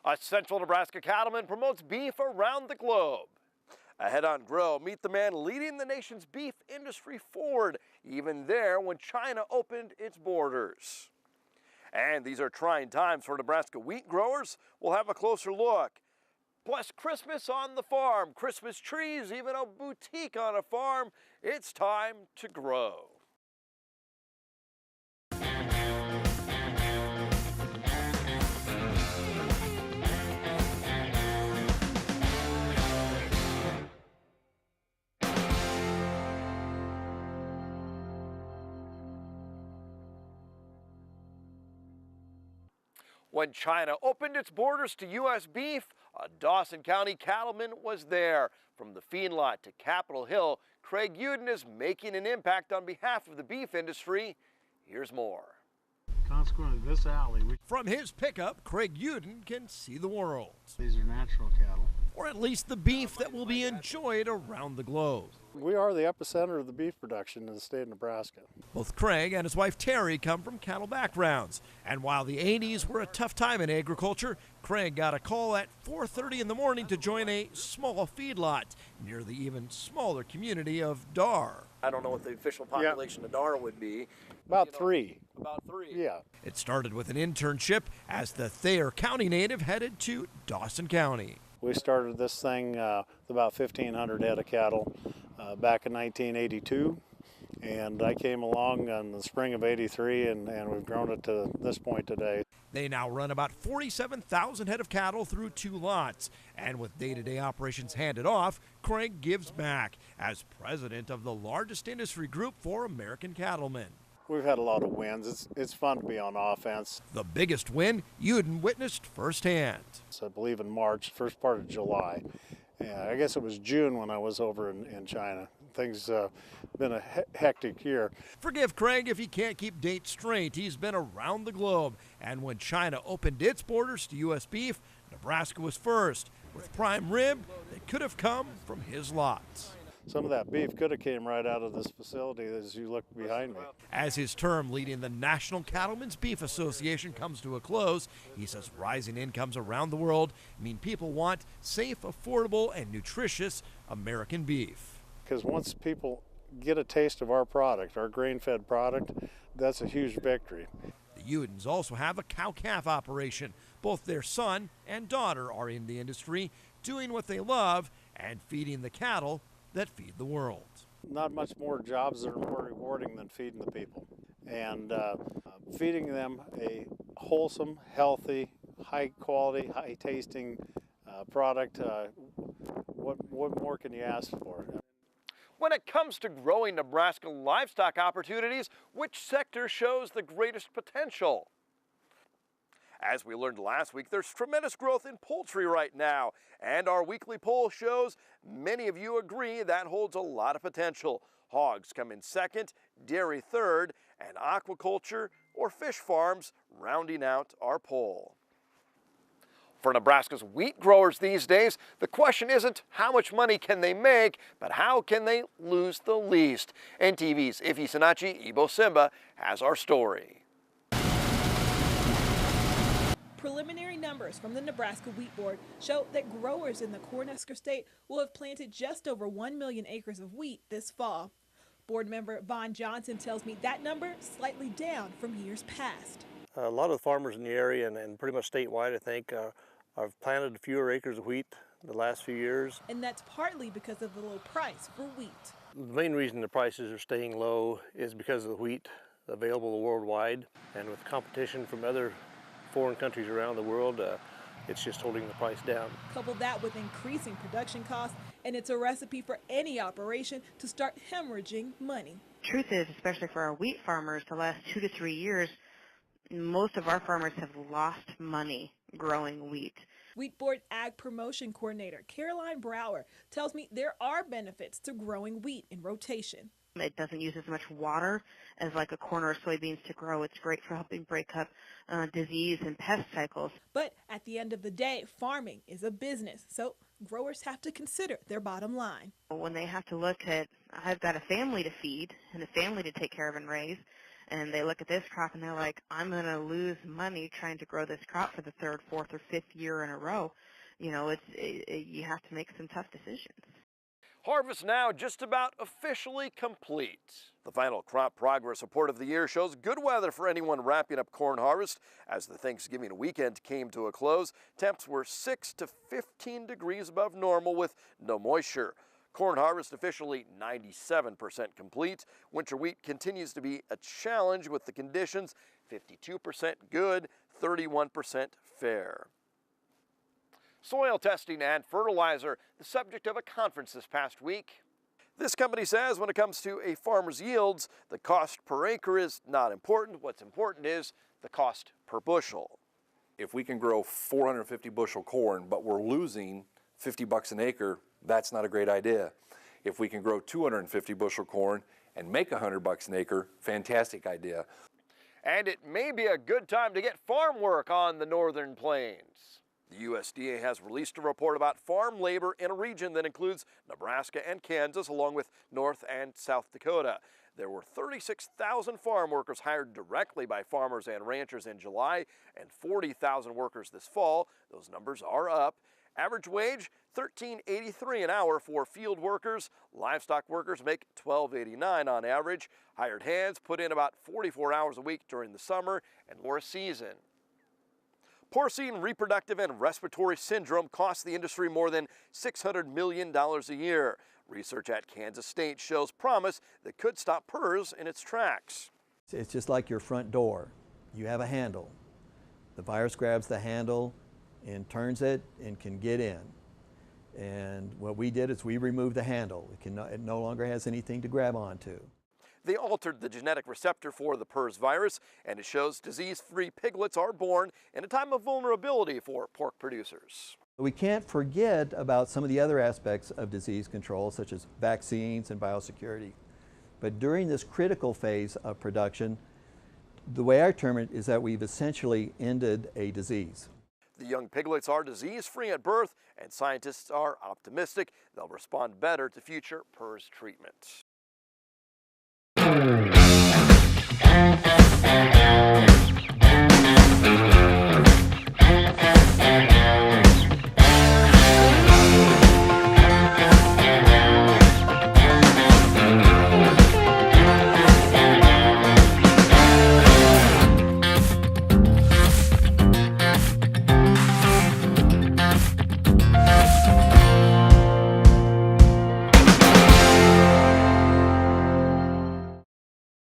A Central Nebraska cattleman promotes beef around the globe. Ahead on Grow, meet the man leading the nation's beef industry forward, even there when China opened its borders. And these are trying times for Nebraska wheat growers. We'll have a closer look. Plus Christmas on the farm, Christmas trees, even a boutique on a farm. It's time to grow. When China opened its borders to U.S. beef, a Dawson County cattleman was there. From the feedlot to Capitol Hill, Craig Uden is making an impact on behalf of the beef industry. Here's more. Consequently, this alley, From his pickup, Craig Uden can see the world. these are natural cattle. Or at least the beef that will be enjoyed around the globe. We are the epicenter of the beef production in the state of Nebraska. Both Craig and his wife Terry come from cattle backgrounds. And while the 80s were a tough time in agriculture, Craig got a call at 4:30 in the morning to join a small feedlot near the even smaller community of Dar. I don't know what the official population of Dar would be. About three. About 3. Yeah. It started with an internship as the Thayer County native headed to Dawson County. We started this thing with about 1,500 head of cattle back in 1982. And I came along in the spring of 83 and we've grown it to this point today. They now run about 47,000 head of cattle through 2 lots. And with day-to-day operations handed off, Craig gives back as president of the largest industry group for American cattlemen. We've had a lot of wins. It's fun to be on offense. The biggest win Uden witnessed firsthand. So I believe in March, first part of July. I guess it was June when I was over in China. Things been a hectic year. Forgive Craig if he can't keep dates straight. He's been around the globe. And when China opened its borders to U.S. beef, Nebraska was first, with prime rib that could have come from his lots. Some of that beef could have came right out of this facility as you look behind me. As his term leading the National Cattlemen's Beef Association comes to a close, he says rising incomes around the world mean people want safe, affordable, and nutritious American beef. Because once people get a taste of our product, our grain-fed product, that's a huge victory. The Udens also have a cow-calf operation. Both their son and daughter are in the industry, doing what they love and feeding the cattle that feed the world. Not much more jobs that are more rewarding than feeding the people. And feeding them a wholesome, healthy, high quality, high tasting product, what more can you ask for? When it comes to growing Nebraska livestock opportunities, which sector shows the greatest potential? As we learned last week, there's tremendous growth in poultry right now, and our weekly poll shows many of you agree that holds a lot of potential. Hogs come in second, dairy third, and aquaculture or fish farms rounding out our poll. For Nebraska's wheat growers these days, the question isn't how much money can they make, but how can they lose the least? NTV's Ife Sinachi Ibo Simba has our story. Preliminary numbers from the Nebraska Wheat Board show that growers in the Cornhusker State will have planted just over 1 million acres of wheat this fall. Board member Vaughn Johnson tells me that number slightly down from years past. A lot of the farmers in the area and pretty much statewide, I think, have planted fewer acres of wheat the last few years. And that's partly because of the low price for wheat. The main reason the prices are staying low is because of the wheat available worldwide, and with competition from other foreign countries around the world, it's just holding the price down. Couple that with increasing production costs, and it's a recipe for any operation to start hemorrhaging money. Truth is, especially for our wheat farmers, the last 2 to 3 years, most of our farmers have lost money growing wheat. Wheat Board Ag Promotion Coordinator Caroline Brower tells me there are benefits to growing wheat in rotation. It doesn't use as much water as like a corn or soybeans to grow. It's great for helping break up disease and pest cycles. But at the end of the day, farming is a business, so growers have to consider their bottom line. When they have to look at, I've got a family to feed and a family to take care of and raise, and they look at this crop and they're like, I'm going to lose money trying to grow this crop for the third, fourth, or fifth year in a row. You know, you have to make some tough decisions. Harvest now just about officially complete. The final crop progress report of the year shows good weather for anyone wrapping up corn harvest. As the Thanksgiving weekend came to a close, temps were 6 to 15 degrees above normal with no moisture. Corn harvest officially 97% complete. Winter wheat continues to be a challenge with the conditions 52% good, 31% fair. Soil testing and fertilizer, the subject of a conference this past week. This company says when it comes to a farmer's yields, the cost per acre is not important. What's important is the cost per bushel. If we can grow 450 bushel corn, but we're losing 50 bucks an acre, that's not a great idea. If we can grow 250 bushel corn and make 100 bucks an acre, fantastic idea. And it may be a good time to get farm work on the northern plains. The USDA has released a report about farm labor in a region that includes Nebraska and Kansas, along with North and South Dakota. There were 36,000 farm workers hired directly by farmers and ranchers in July, and 40,000 workers this fall. Those numbers are up. Average wage, $13.83 an hour for field workers. Livestock workers make $12.89 on average. Hired hands put in about 44 hours a week during the summer and more season. Porcine reproductive and respiratory syndrome costs the industry more than $600 million a year. Research at Kansas State shows promise that could stop PRRS in its tracks. It's just like your front door. You have a handle. The virus grabs the handle and turns it and can get in. And what we did is we removed the handle. It no longer has anything to grab onto. They altered the genetic receptor for the PRRS virus, and it shows disease-free piglets are born in a time of vulnerability for pork producers. We can't forget about some of the other aspects of disease control, such as vaccines and biosecurity. But during this critical phase of production, the way I term it is that we've essentially ended a disease. The young piglets are disease-free at birth, and scientists are optimistic they'll respond better to future PRRS treatments.